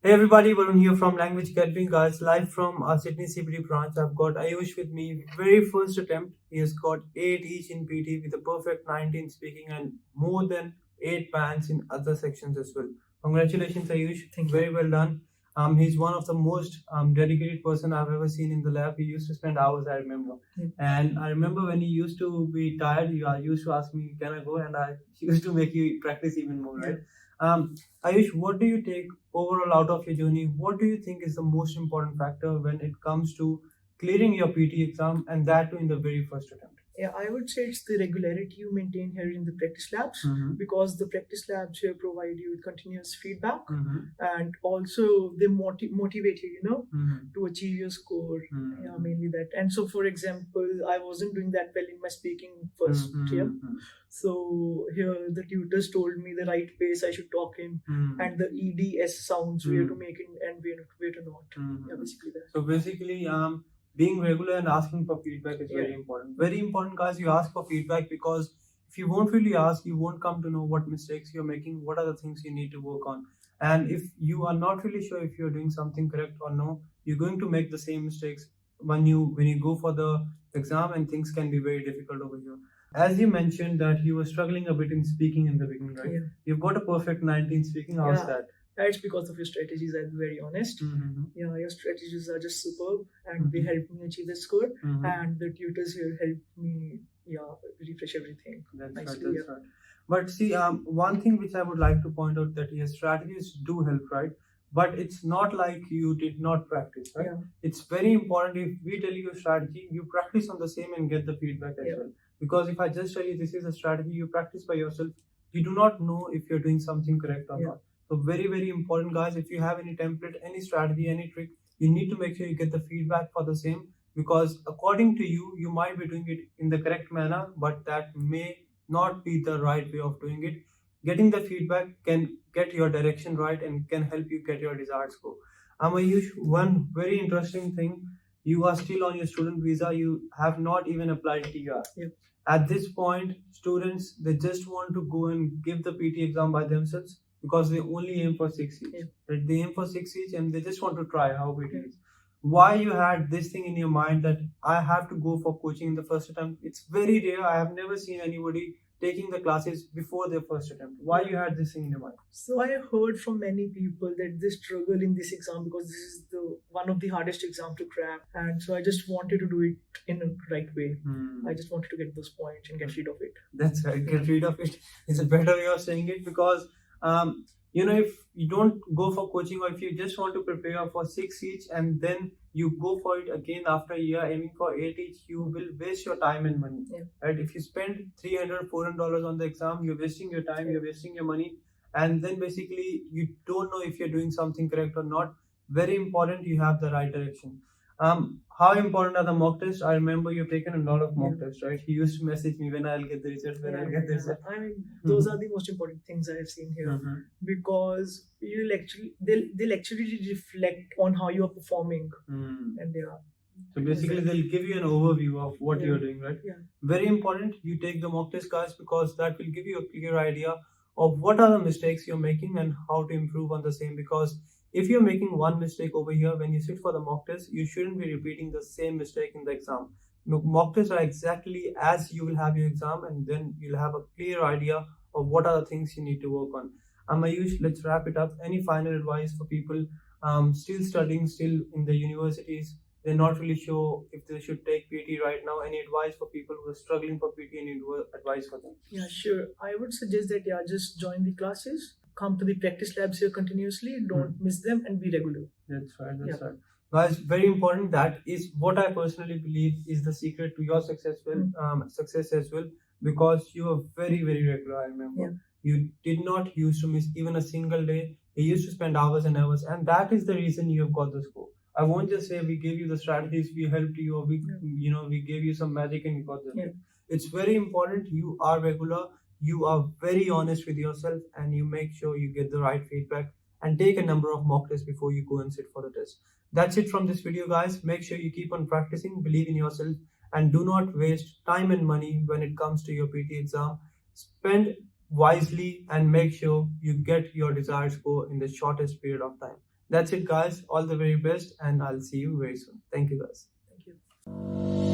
Hey everybody, Varun here from 𝗪𝗡𝗀 guys, live from our Sydney CBD branch. I've got Aayush with me, very first attempt. He has got 8 each in PT with a perfect 19 speaking and more than 8 bands in other sections as well. Congratulations Aayush, Thank you. very well done. He's one of the most dedicated person I've ever seen in the lab. He used to spend hours, I remember. And I remember when he used to be tired, he used to ask me, can I go? And I used to make you practice even more, right? Aayush, what do you take overall out of your journey? What do you think is the most important factor when it comes to clearing your PT exam, and that too in the very first attempt? Yeah, I would say it's the regularity you maintain here in the practice labs, because the practice labs here provide you with continuous feedback, and also they motivate you, to achieve your score. Yeah, mainly that. And so, for example, I wasn't doing that well in my speaking first year. So here the tutors told me the right pace I should talk in, and the EDS sounds where to make it and where to not. Yeah, basically that. So basically, being regular and asking for feedback is very important. Very important, guys. You ask for feedback, because if you won't really ask, you won't come to know what mistakes you're making, what are the things you need to work on. And if you are not really sure if you're doing something correct or no, you're going to make the same mistakes when you go for the exam, and things can be very difficult over here. As you mentioned that you were struggling a bit in speaking in the beginning, right? Yeah. You've got a perfect 19 speaking. How's that? That's because of your strategies, I'll be very honest. Yeah, your strategies are just superb, and they helped me achieve the score. And the tutors here helped me, refresh everything. That's right. But see, one thing which I would like to point out, that your strategies do help, right? But it's not like you did not practice, right? Yeah. It's very important. If we tell you a strategy, you practice on the same and get the feedback as well. Because if I just tell you this is a strategy, you practice by yourself, you do not know if you're doing something correct or not. So very, very important, guys. If you have any template, any strategy, any trick, you need to make sure you get the feedback for the same, because according to you, you might be doing it in the correct manner, but that may not be the right way of doing it. Getting the feedback can get your direction right and can help you get your desired score. Aayush, one very interesting thing, you are still on your student visa. You have not even applied TR. At this point, students, they just want to go and give the PT exam by themselves, because they only aim for 6 each. Right? They aim for 6 each and they just want to try how it is. Why you had this thing in your mind that I have to go for coaching in the first attempt? It's very rare. I have never seen anybody taking the classes before their first attempt. Why you had this thing in your mind? So I heard from many people that they struggle in this exam because this is the one of the hardest exam to crack, and so I just wanted to do it in a right way. I just wanted to get those points and get rid of it. That's right, get rid of it is a better way of saying it, because if you don't go for coaching, or if you just want to prepare for 6 each and then you go for it again after a year aiming for 8 each, you will waste your time and money. Right? If you spend $300-400 on the exam, you're wasting your time, you're wasting your money, and then basically you don't know if you're doing something correct or not. Very important, you have the right direction. How important are the mock tests? I remember you've taken a lot of mock tests, right? He used to message me when I'll get the result, I'll get the result. I mean, those are the most important things I have seen here, because they'll actually reflect on how you are performing, and so basically they'll give you an overview of what you're doing, right? Very important, you take the mock test, guys, because that will give you a clear idea of what are the mistakes you're making and how to improve on the same. Because if you're making one mistake over here, when you sit for the mock test, you shouldn't be repeating the same mistake in the exam. Mock tests are exactly as you will have your exam, and then you'll have a clear idea of what are the things you need to work on. Aayush, let's wrap it up. Any final advice for people still studying, still in the universities? They're not really sure if they should take PT right now. Any advice for people who are struggling for PT? Any advice for them? Yeah, sure. I would suggest that just join the classes. Come to the practice labs here continuously, don't miss them, and be regular. That's right, right. Guys, very important. That is what I personally believe is the secret to your success as well, because you are very, very regular. I remember you did not used to miss even a single day. You used to spend hours and hours, and that is the reason you have got the score. I won't just say we gave you the strategies, we helped you, or we gave you some magic and you got the It's very important. You are regular. You are very honest with yourself, and you make sure you get the right feedback and take a number of mock tests before you go and sit for the test. That's it from this video, guys. Make sure you keep on practicing, believe in yourself, and do not waste time and money when it comes to your PT exam. Spend wisely and make sure you get your desired score in the shortest period of time. That's it, guys. All the very best, and I'll see you very soon. Thank you, guys. Thank you.